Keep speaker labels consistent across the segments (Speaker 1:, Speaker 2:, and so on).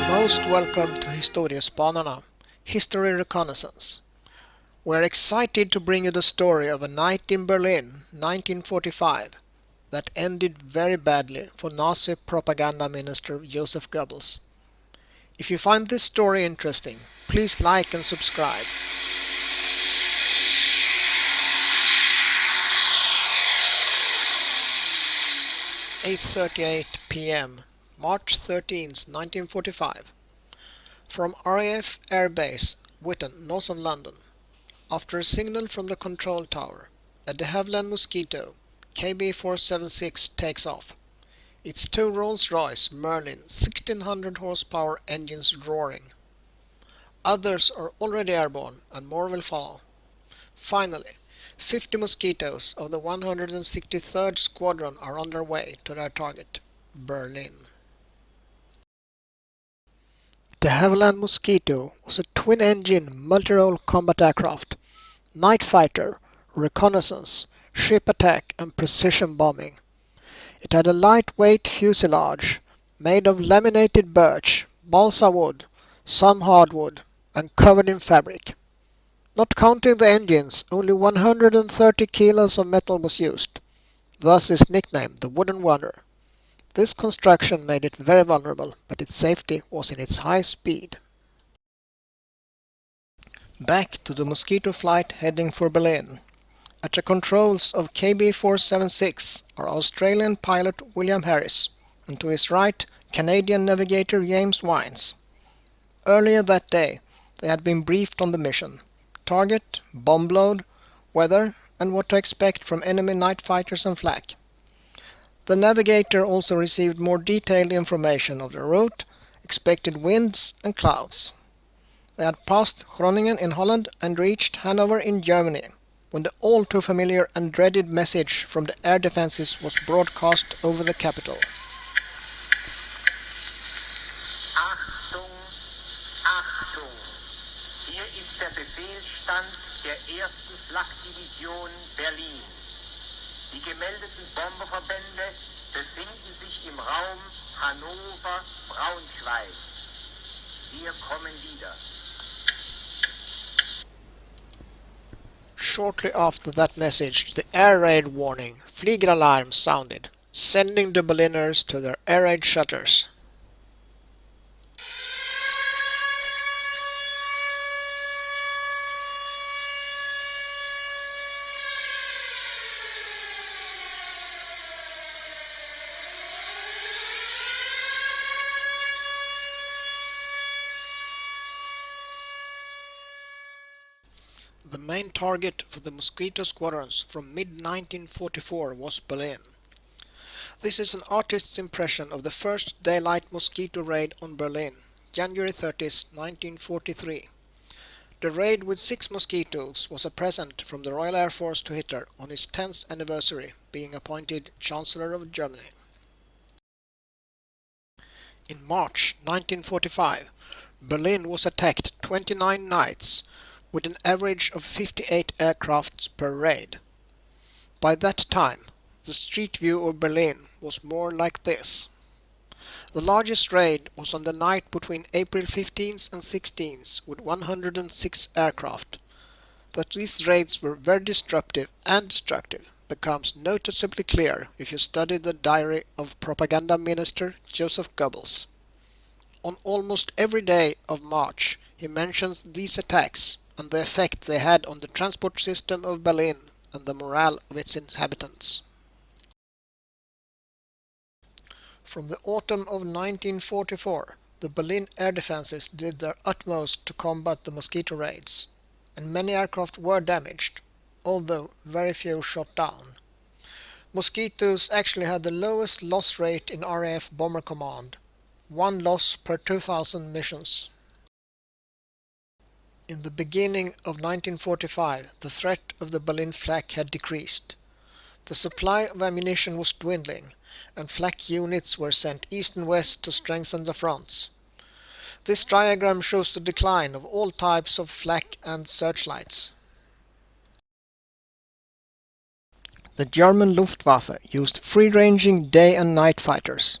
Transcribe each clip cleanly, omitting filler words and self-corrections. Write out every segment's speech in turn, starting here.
Speaker 1: Most welcome to Historiespanarna, History Reconnaissance. We're excited to bring you the story of a night in Berlin, 1945, that ended very badly for Nazi propaganda minister Joseph Goebbels. If you find this story interesting, please like and subscribe. 8:38 p.m. March 13, 1945. From RAF Air Base, Witten, north of London. After a signal from the control tower, a de Havilland Mosquito KB476 takes off. Its two Rolls-Royce Merlin 1600 horsepower engines roaring. Others are already airborne and more will follow. Finally, 50 Mosquitoes of the 163rd Squadron are on their way to their target, Berlin. De Havilland Mosquito was a twin-engine multi-role combat aircraft, night fighter, reconnaissance, ship attack and precision bombing. It had a lightweight fuselage made of laminated birch, balsa wood, some hardwood, and covered in fabric. Not counting the engines, only 130 kilos of metal was used, thus its nickname the Wooden Wonder. This construction made it very vulnerable, but its safety was in its high speed. Back to the Mosquito flight heading for Berlin. At the controls of KB476 are Australian pilot William Harris, and to his right Canadian navigator James Wines. Earlier that day they had been briefed on the mission, target, bomb load, weather, and what to expect from enemy night fighters and flak. The navigator also received more detailed information of the route, expected winds and clouds. They had passed Groningen in Holland and reached Hanover in Germany, when the all too familiar and dreaded message from the air defenses was broadcast over the capital.
Speaker 2: Achtung, Achtung! Hier ist der Befehlsstand der 1. Flakdivision Berlin. Die gemeldeten Bomberverbände befinden sich im Raum Hannover-Braunschweig. Wir kommen wieder.
Speaker 1: Shortly after that message, the air raid warning, Fliegeralarm, sounded, sending the Berliners to their air raid shutters. The main target for the Mosquito squadrons from mid-1944 was Berlin. This is an artist's impression of the first daylight Mosquito raid on Berlin, January 30, 1943. The raid with 6 Mosquitoes was a present from the Royal Air Force to Hitler on his 10th anniversary, being appointed Chancellor of Germany. In March 1945, Berlin was attacked 29 nights, with an average of 58 aircrafts per raid. By that time, the street view of Berlin was more like this. The largest raid was on the night between April 15th and 16th with 106 aircraft. That these raids were very disruptive and destructive becomes noticeably clear if you study the diary of propaganda minister Joseph Goebbels. On almost every day of March, he mentions these attacks and the effect they had on the transport system of Berlin and the morale of its inhabitants. From the autumn of 1944, the Berlin air defenses did their utmost to combat the Mosquito raids, and many aircraft were damaged, although very few shot down. Mosquitoes actually had the lowest loss rate in RAF Bomber Command, 1 loss per 2,000 missions. In the beginning of 1945, the threat of the Berlin flak had decreased. The supply of ammunition was dwindling, and flak units were sent east and west to strengthen the fronts. This diagram shows the decline of all types of flak and searchlights. The German Luftwaffe used free-ranging day and night fighters,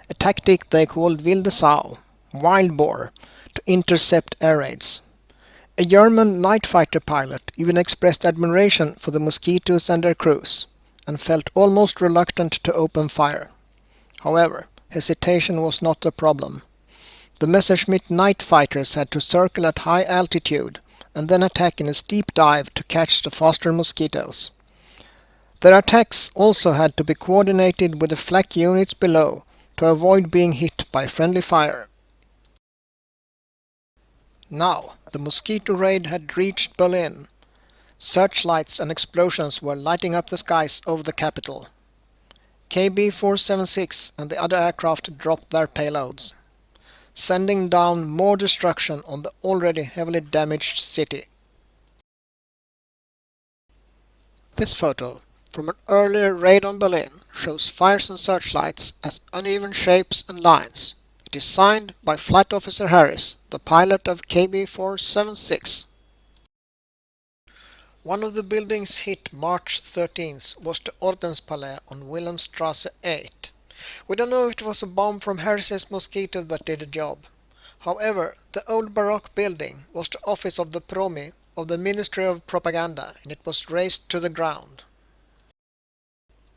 Speaker 1: a tactic they called Wilde Sau, wild boar, to intercept air raids. A German night fighter pilot even expressed admiration for the Mosquitoes and their crews, and felt almost reluctant to open fire. However, hesitation was not a problem. The Messerschmitt night fighters had to circle at high altitude and then attack in a steep dive to catch the faster Mosquitoes. Their attacks also had to be coordinated with the flak units below to avoid being hit by friendly fire. Now, the Mosquito raid had reached Berlin. Searchlights and explosions were lighting up the skies over the capital. KB-476 and the other aircraft dropped their payloads, sending down more destruction on the already heavily damaged city. This photo from an earlier raid on Berlin shows fires and searchlights as uneven shapes and lines. It is signed by Flight Officer Harris, the pilot of KB-476. One of the buildings hit March 13th was the Ordenspalais on Wilhelmstrasse 8. We don't know if it was a bomb from Harris's Mosquito that did the job. However, the old Baroque building was the office of the Promi of the Ministry of Propaganda, and it was razed to the ground.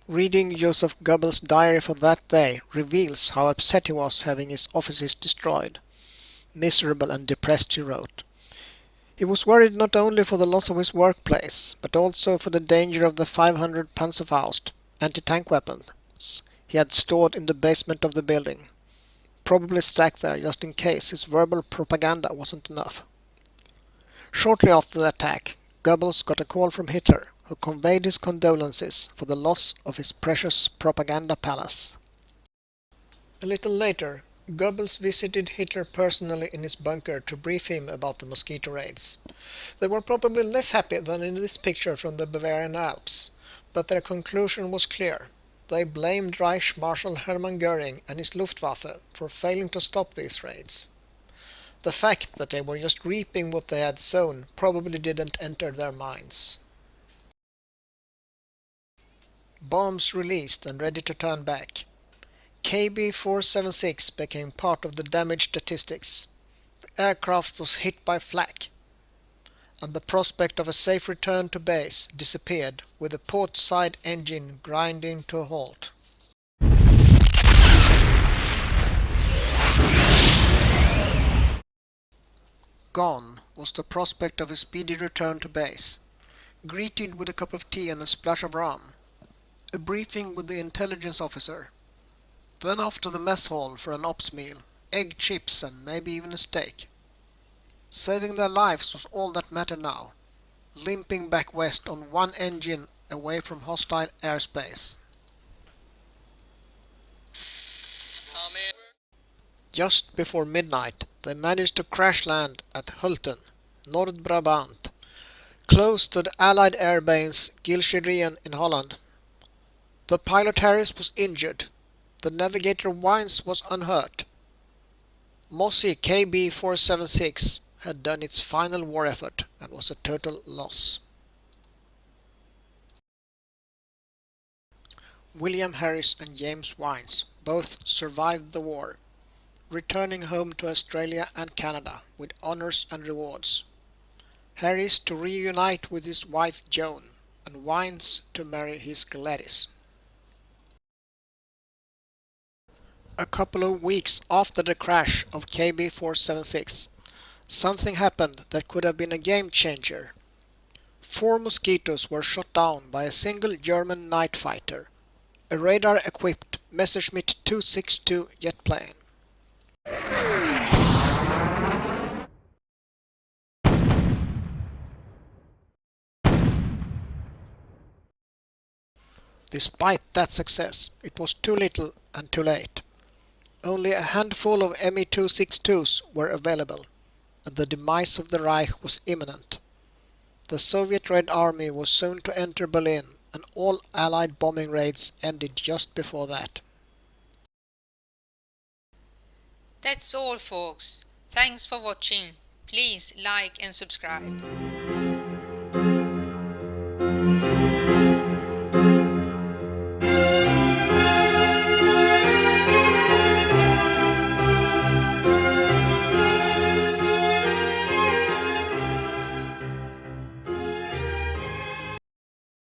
Speaker 1: Reading Joseph Goebbels' diary for that day reveals how upset he was having his offices destroyed. Miserable and depressed, he wrote. He was worried not only for the loss of his workplace, but also for the danger of the 500 Panzerfaust anti-tank weapons he had stored in the basement of the building, probably stacked there just in case his verbal propaganda wasn't enough. Shortly after the attack, Goebbels got a call from Hitler, who conveyed his condolences for the loss of his precious propaganda palace. A little later, Goebbels visited Hitler personally in his bunker to brief him about the Mosquito raids. They were probably less happy than in this picture from the Bavarian Alps, but their conclusion was clear. They blamed Reich Marshal Hermann Göring and his Luftwaffe for failing to stop these raids. The fact that they were just reaping what they had sown probably didn't enter their minds. Bombs released and ready to turn back. KB-476 became part of the damage statistics. The aircraft was hit by flak, and the prospect of a safe return to base disappeared with the port side engine grinding to a halt. Gone was the prospect of a speedy return to base, greeted with a cup of tea and a splash of rum, a briefing with the intelligence officer, then off to the mess hall for an ops meal, egg chips and maybe even a steak. Saving their lives was all that mattered now, limping back west on one engine away from hostile airspace. Just before midnight, they managed to crash land at Hulten, North Brabant, close to the Allied air base Gilscherian in Holland. The pilot Harris was injured. The navigator Wines was unhurt. Mossy KB-476 had done its final war effort and was a total loss. William Harris and James Wines both survived the war, returning home to Australia and Canada with honours and rewards. Harris to reunite with his wife Joan, and Wines to marry his Gladys. A couple of weeks after the crash of KB-476, something happened that could have been a game changer. 4 Mosquitoes were shot down by a single German night fighter, a radar-equipped Messerschmitt 262 jet plane. Despite that success, it was too little and too late. Only a handful of Me-262s were available, and the demise of the Reich was imminent. The Soviet Red Army was soon to enter Berlin, and all Allied bombing raids ended just before that.
Speaker 3: That's all, folks. Thanks for watching. Please like and subscribe.